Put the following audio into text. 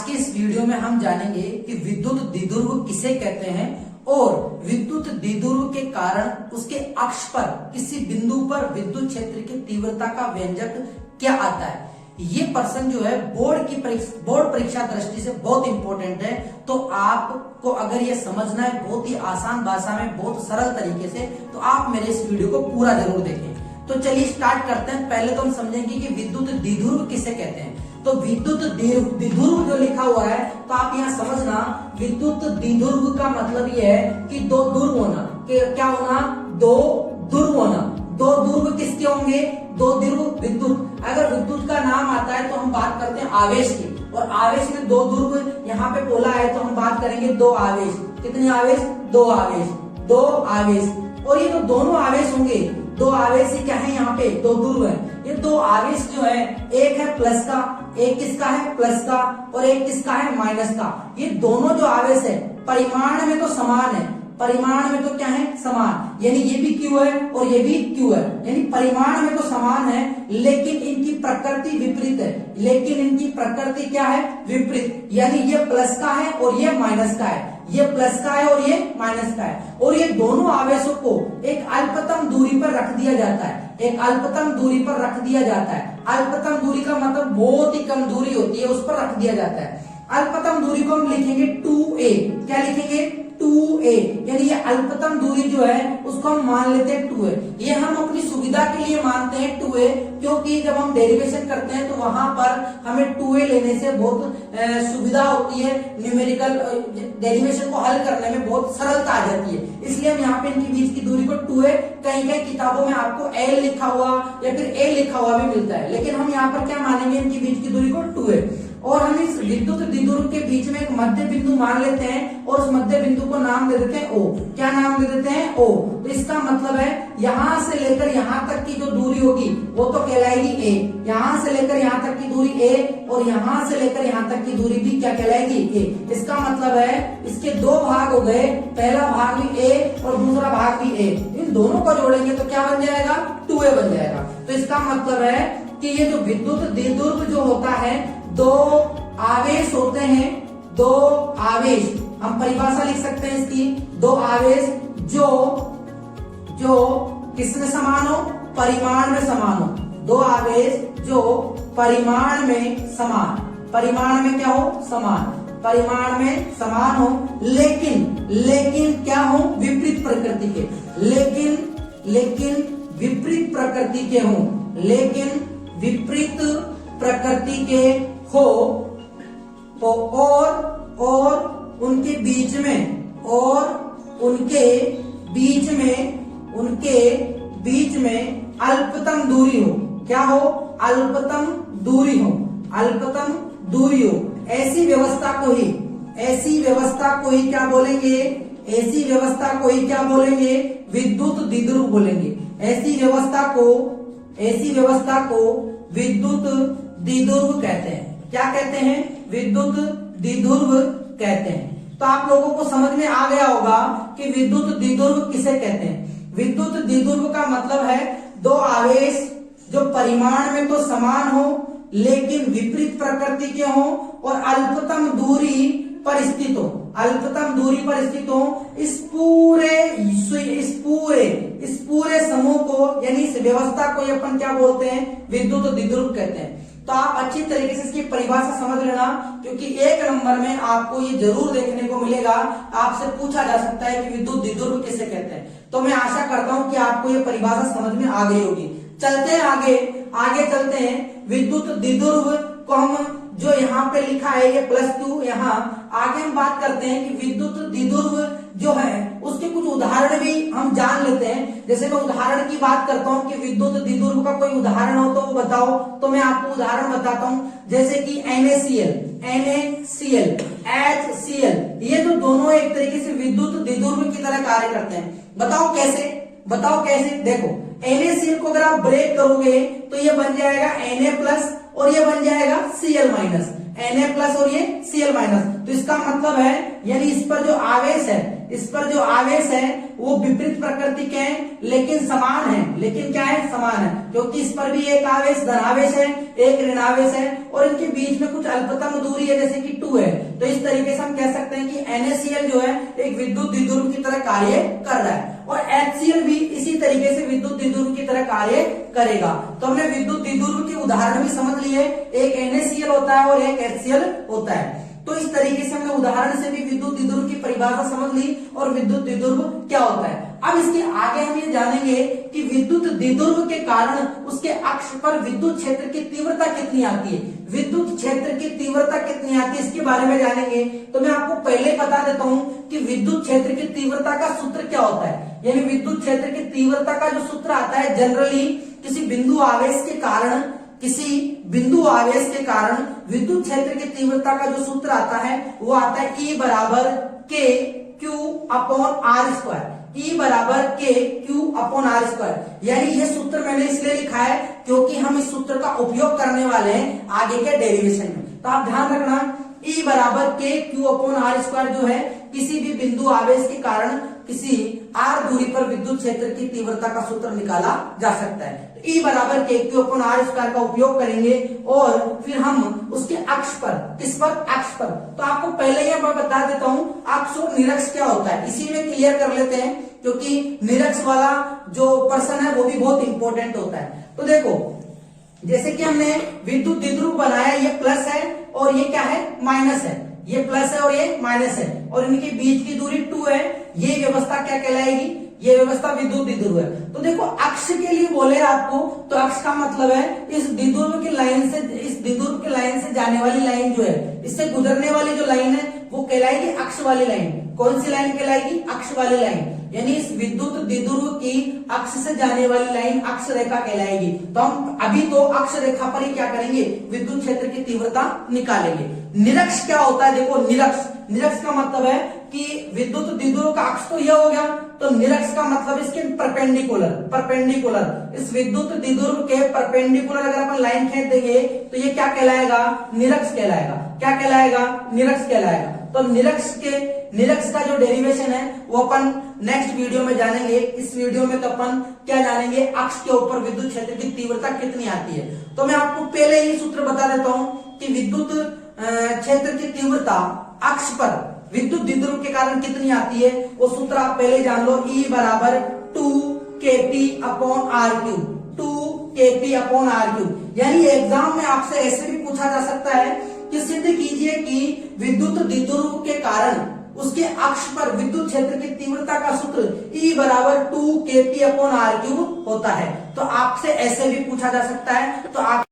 के इस वीडियो में हम जानेंगे कि विद्युत द्विध्रुव किसे कहते हैं और विद्युत द्विध्रुव के कारण उसके अक्ष पर किसी बिंदु पर विद्युत क्षेत्र की तीव्रता का व्यंजक क्या आता है। ये प्रश्न जो है बोर्ड परीक्षा दृष्टि से बहुत इंपॉर्टेंट है। तो आपको अगर ये समझना है बहुत ही आसान भाषा में, बहुत सरल तरीके से, तो आप मेरे इस वीडियो को पूरा जरूर देखें। तो चलिए स्टार्ट करते हैं। पहले तो हम समझेंगे कि विद्युत द्विध्रुव किसे कहते हैं। तो विद्युत द्विध्रुव जो लिखा हुआ है, तो आप यहाँ समझना, विद्युत द्विध्रुव का मतलब ये है कि दो ध्रुव होना। क्या होना? दो ध्रुव होना। दो ध्रुव किसके होंगे? दो ध्रुव विद्युत। अगर विद्युत का नाम आता है तो हम बात करते हैं आवेश की, और आवेश में दो ध्रुव यहाँ पे बोला है तो हम बात करेंगे दो आवेश। कितने आवेश? दो आवेश। दो आवेश, और ये तो दोनों आवेश होंगे। दो आवेश ही क्या है? यहाँ पे दो ध्रुव है। ये दो आवेश जो है, एक है प्लस का, एक किसका है? प्लस का, और एक किसका है? माइनस का। ये दोनों जो आवेश है परिमाण में तो समान है, परिमाण में तो क्या है? समान, यानी ये भी क्यू है और ये भी क्यू है, यानी परिमाण में तो समान है, लेकिन इनकी प्रकृति विपरीत है। लेकिन इनकी प्रकृति क्या है? विपरीत, यानी ये प्लस का है और ये माइनस का है। ये प्लस का है और ये माइनस का है, और ये दोनों आवेशों को एक अल्पतम दूरी पर रख दिया जाता है। एक अल्पतम दूरी पर रख दिया जाता है। अल्पतम दूरी का मतलब बहुत ही कम दूरी होती है, उस पर रख दिया जाता है। अल्पतम दूरी को हम लिखेंगे 2a। क्या लिखेंगे? 2a, यानी ये अल्पतम दूरी जो है उसको हम मान लेते हैं 2a। ये हम अपनी सुविधा के लिए मानते हैं 2a, क्योंकि जब हम डेरिवेशन करते हैं तो वहां पर हमें 2a लेने से बहुत सुविधा होती है। न्यूमेरिकल डेरिवेशन को हल करने में बहुत सरलता आ जाती है, इसलिए हम यहाँ पे इनके बीच की दूरी को 2a, कहीं कहीं किताबों में आपको l लिखा हुआ या फिर a लिखा हुआ भी मिलता है, लेकिन हम यहाँ पर क्या मानेंगे? इनके बीच की दूरी को 2a। और हम इस विद्युत द्विध्रुव के बीच में एक मध्य बिंदु मान लेते हैं, और उस मध्य बिंदु को नाम दे देते हैं O। क्या नाम दे देते हैं? O। तो इसका मतलब है यहां से लेकर यहां तक की जो दूरी होगी वो तो कहलाएगी A। यहां से लेकर यहां तक की दूरी A, और यहां से लेकर यहां तक की दूरी भी क्या कहलाएगी? A। इसका मतलब है इसके दो भाग हो गए, पहला भाग भी A और दूसरा भाग भी A। इन दोनों को जोड़ेंगे तो क्या बन जाएगा? 2A बन जाएगा। तो इसका मतलब है कि ये जो विद्युत द्विध्रुव जो होता है, दो आवेश होते हैं। दो आवेश, हम परिभाषा लिख सकते हैं इसकी, दो आवेश जो किसमें समान हो? परिमाण में समान हो। दो आवेश जो परिमाण में समान, परिमाण में क्या हो? समान, परिमाण में समान हो, लेकिन क्या हो? विपरीत प्रकृति के। लेकिन विपरीत प्रकृति के हो, लेकिन विपरीत प्रकृति के हो, और उनके बीच में अल्पतम दूरी हो। क्या हो? अल्पतम दूरी हो। ऐसी व्यवस्था को ही क्या बोलेंगे? ऐसी व्यवस्था को ही क्या बोलेंगे? विद्युत द्विध्रुव बोलेंगे। ऐसी व्यवस्था को विद्युत द्विध्रुव कहते हैं। क्या कहते हैं? विद्युत द्विध्रुव कहते हैं। तो आप लोगों को समझ में आ गया होगा कि विद्युत द्विध्रुव किसे कहते हैं। विद्युत द्विध्रुव का मतलब है दो आवेश जो परिमाण में तो समान हो, लेकिन विपरीत प्रकृति के हो, और अल्पतम दूरी पर स्थित हो। अल्पतम दूरी पर स्थित हो। इस पूरे समूह को, यानी इस व्यवस्था को अपन क्या बोलते हैं? विद्युत द्विध्रुव कहते हैं। तो आप अच्छी तरीके से इसकी परिभाषा समझ लेना, क्योंकि एक नंबर में आपको ये जरूर देखने को मिलेगा, आपसे पूछा जा सकता है कि विद्युत द्विध्रुव किसे कहते हैं। तो मैं आशा करता हूं कि आपको ये परिभाषा समझ में आ गई होगी। चलते हैं आगे चलते हैं। विद्युत द्विध्रुव को हम जो यहाँ पे लिखा है ये +2, यहाँ आगे हम बात करते हैं कि विद्युत द्विध्रुव जो है उसके कुछ उदाहरण भी हम जान लेते हैं। जैसे मैं उदाहरण की बात करता हूँ कि विद्युत द्विध्रुव का कोई उदाहरण हो तो वो बताओ, तो मैं आपको उदाहरण बताता हूँ। जैसे कि NaCl, HCl, ये तो दोनों एक तरीके से विद्युत द्विध्रुव की तरह कार्य करते हैं। बताओ कैसे? देखो, NaCl को अगर आप ब्रेक करोगे तो ये बन जाएगा Na+ और ये बन जाएगा Cl-, Na+ और ये Cl-। तो इसका मतलब है, यानी इस पर जो आवेश है वो विपरीत प्रकृति के हैं, लेकिन समान है। लेकिन क्या है? समान है, क्योंकि इस पर भी एक आवेश धनावेश है, एक ऋणावेश है, और इनके बीच में कुछ अल्पतम दूरी है, जैसे कि 2 है। हम कह सकते हैं कि NaCl जो है एक विद्युत द्विध्रुव की तरह कार्य कर रहा है और HCl भी इसी तरीके से विद्युत द्विध्रुव की तरह कार्य करेगा। तो हमने विद्युत द्विध्रुव के उदाहरण भी समझ लिए, एक NaCl होता है और एक HCl होता है। तो इस तरीके से हमने उदाहरण से भी विद्युत द्विध्रुव की परिभाषा समझ ली और विद्युत द्विध्रुव क्या होता है। अब इसके आगे हम ये जानेंगे कि विद्युत द्विध्रुव के कारण उसके अक्ष पर विद्युत क्षेत्र की तीव्रता कितनी आती है, विद्युत क्षेत्र की तीव्रता कितनी आती है, इसके बारे में जानेंगे। तो मैं आपको पहले बता देता हूं कि विद्युत क्षेत्र की तीव्रता का सूत्र क्या होता है। यानी विद्युत क्षेत्र की तीव्रता का जो सूत्र आता है, जनरली किसी बिंदु आवेश के कारण विद्युत क्षेत्र की तीव्रता का जो सूत्र आता है वो आता है E बराबर K Q upon R square, E बराबर K Q upon R square. यानी ये सूत्र मैंने इसलिए लिखा है क्योंकि हम इस सूत्र का उपयोग करने वाले हैं आगे के डेरिवेशन में। तो आप ध्यान रखना, E बराबर K Q upon R square जो है किसी भी बिंदु आवेश के कारण किसी r दूरी पर विद्युत क्षेत्र की तीव्रता का सूत्र निकाला जा सकता है। तो E बराबर K Q upon R square का उपयोग करेंगे और फिर हम उसके अक्ष पर, किस पर, अक्ष पर। तो आपको पहले ही मैं बता देता हूं अक्ष और निरक्ष क्या होता है, इसी में क्लियर कर लेते हैं क्योंकि निरक्ष वाला जो पर्सन है वो भी बहुत इंपॉर्टेंट होता है। तो देखो, जैसे कि हमने विद्युत द्विध्रुव बनाया, ये प्लस है और ये क्या है, माइनस है, ये प्लस है और ये माइनस है और इनके बीच की दूरी 2 है। ये व्यवस्था क्या कहलाएगी, ये व्यवस्था विद्युत द्विध्रुव है। तो देखो, अक्ष के लिए बोले आपको, तो अक्ष का मतलब है इस द्विध्रुव की लाइन से, इस द्विध्रुव की लाइन से जाने वाली लाइन जो है, इससे गुजरने वाली जो लाइन है वो कहलाएगी अक्ष वाली लाइन। कौन सी लाइन कहलाएगी, अक्ष वाली लाइन। यानी इस विद्युत द्विध्रुव की अक्ष से जाने वाली लाइन अक्ष रेखा कहलाएगी। तो हम अभी तो अक्ष रेखा पर ही क्या करेंगे, विद्युत क्षेत्र की तीव्रता निकालेंगे। निरक्ष क्या होता है, देखो निरक्ष का मतलब है कि विद्युत द्विध्रुव का अक्ष तो यह हो गया, तो निरक्ष का मतलब इसके परपेंडिकुलर इस विद्युत द्विध्रुव के परपेंडिकुलर अगर अपन लाइन खींच देंगे तो ये क्या कहलाएगा, निरक्ष कहलाएगा। क्या कहलाएगा, निरक्ष कहलाएगा। तो निरक्ष का जो डेरिवेशन है वो अपन नेक्स्ट वीडियो में जानेंगे। इस वीडियो में तो अपन क्या जानेंगे, अक्ष के ऊपर विद्युत क्षेत्र की तीव्रता कितनी आती है। तो मैं आपको पहले ही सूत्र बता देता हूं कि विद्युत क्षेत्र की तीव्रता अक्ष पर विद्युत द्विध्रुव के कारण कितनी आती है, वो सूत्र आप पहले जान लो। E बराबर 2kp upon r³, 2kp upon r³। यानी एग्जाम में आपसे ऐसे भी पूछा जा सकता है कि सिद्ध कीजिए कि विद्युत द्विध्रुव के कारण उसके अक्ष पर विद्युत क्षेत्र की तीव्रता का सूत्र E बराबर 2kp अपॉन r³ होता है। तो आपसे ऐसे भी पूछा जा सकता है। तो आप